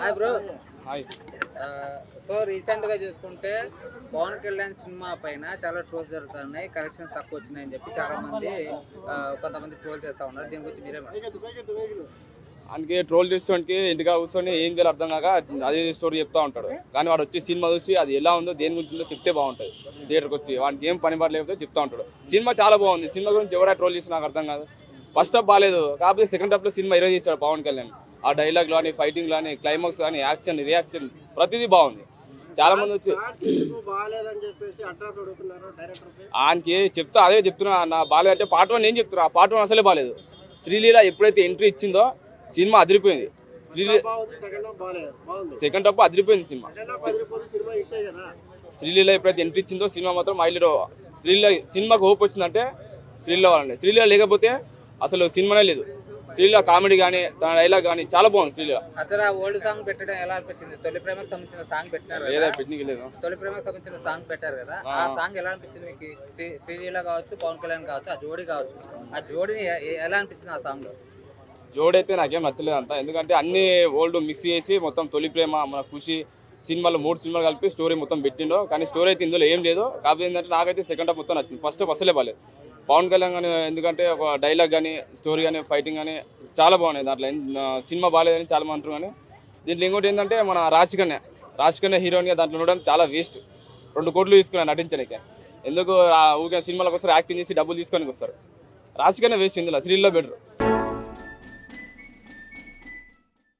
Hi bro. Hi. So రీసెంట్గా చూసుకుంటే Pawan Kalyan cinema పైన చాలా ట్రోల్స్ జరుగుతున్నాయి, కలెక్షన్స్ తక్కువ వచ్చినాయని చెప్పి చాలా మంది కొంతమంది ట్రోల్ చేస్తూ ఉన్నారు. దీని గురించి మీరే ఆయనకి ట్రోల్ చేసేవానికి ఇంటిగా కూర్చొని ఏం చేయాలి అర్థం కాక అదే స్టోరీ చెప్తా ఉంటాడు. కానీ వాడు వచ్చి సినిమా చూసి అది ఎలా ఉందో దేని గురించి ఉందో చెప్తే బాగుంటుంది. థియేటర్కి వచ్చి వాడికి ఏం పని పడలేకపోతే చెప్తా ఉంటాడు. సినిమా చాలా బాగుంది. సినిమా గురించి ఎవరైనా ట్రోల్ చేసి నాకు అర్థం కాదు. ఫస్ట్ హాఫ్ బాగాలేదు, కాకపోతే సెకండ్ హాఫ్లో సినిమా ఈరోజు చేశాడు పవన్ కళ్యాణ్. ఆ డైలాగ్ కానీ, ఫైటింగ్ కానీ, క్లైమాక్స్ కానీ, యాక్షన్, రియాక్షన్ ప్రతిదీ బాగుంది. చాలా మంది వచ్చి ఆయనకి చెప్తా అదే చెప్తున్నా, నా బాగాలేదు అంటే పార్ట్ 1 ఏం చెప్తున్నా, ఆ పార్ట్ 1 అసలే బాగాలేదు. శ్రీలీల ఎప్పుడైతే ఎంట్రీ ఇచ్చిందో సినిమా అదిరిపోయింది. సెకండ్ హాఫ్ అదిరిపోయింది సినిమా. శ్రీలీల ఎప్పుడైతే ఎంట్రీ ఇచ్చిందో సినిమా మాత్రం మైలీలో శ్రీలీల సినిమాకి హోప్ వచ్చిందంటే శ్రీలీల వాళ్ళండి. శ్రీలీల లేకపోతే అసలు సినిమానే లేదు. శ్రీలీల కామెడీ కానీ, తన డైలాగ్ కానీ చాలా బాగుంది. శ్రీలీల అసలు ఆ ఓల్డ్ సాంగ్ పెట్టడం ఎలా అనిపించింది? తొలి ప్రేమకు సంబంధించిన సాంగ్ పెట్టారు లేదా పెట్టినకి లేదు. తొలి ప్రేమకు సంబంధించిన సాంగ్ పెట్టారు కదా, ఆ సాంగ్ ఎలా అనిపించింది మీకు? శ్రీలీల కావచ్చు, పవన్ కళ్యాణ్ కావచ్చు, ఆ జోడీ కావచ్చు, ఆ జోడీని ఎలా అనిపించింది ఆ సాంగ్ లో? జోడీ అయితే నాకేం నచ్చలేదు అంత. ఎందుకంటే అన్ని ఓల్డ్ మిక్స్ చేసి మొత్తం తొలి ప్రేమ, మన ఖుషి సినిమాలో 3 సినిమాలు కలిపి స్టోరీ మొత్తం పెట్టిండో. కానీ స్టోరీ అయితే ఇందులో ఏం లేదు. కాకపోతే ఏంటంటే నాకైతే సెకండ్ హాఫ్ మొత్తం నచ్చింది. ఫస్ట్ హాఫ్ అసలే బాలేదు. పవన్ కళ్యాణ్ కానీ ఎందుకంటే ఒక డైలాగ్ కానీ, స్టోరీ కానీ, ఫైటింగ్ కానీ చాలా బాగున్నాయి. దాంట్లో సినిమా బాగాలేదని చాలా మంది అంటారు. కానీ దీంట్లో ఇంకోటి ఏంటంటే మన రాశికన్య హీరోయిన్గా దాంట్లో ఉండడం చాలా వేస్ట్. 2 కోట్లు తీసుకున్నాను నటించడానికి. ఎందుకు ఊరికే సినిమాలకు వస్తారు, యాక్టింగ్ చేసి డబ్బులు తీసుకొని వస్తారు. రాశికన్య వేస్ట్ ఇందులో. శ్రీలీల బెటర్.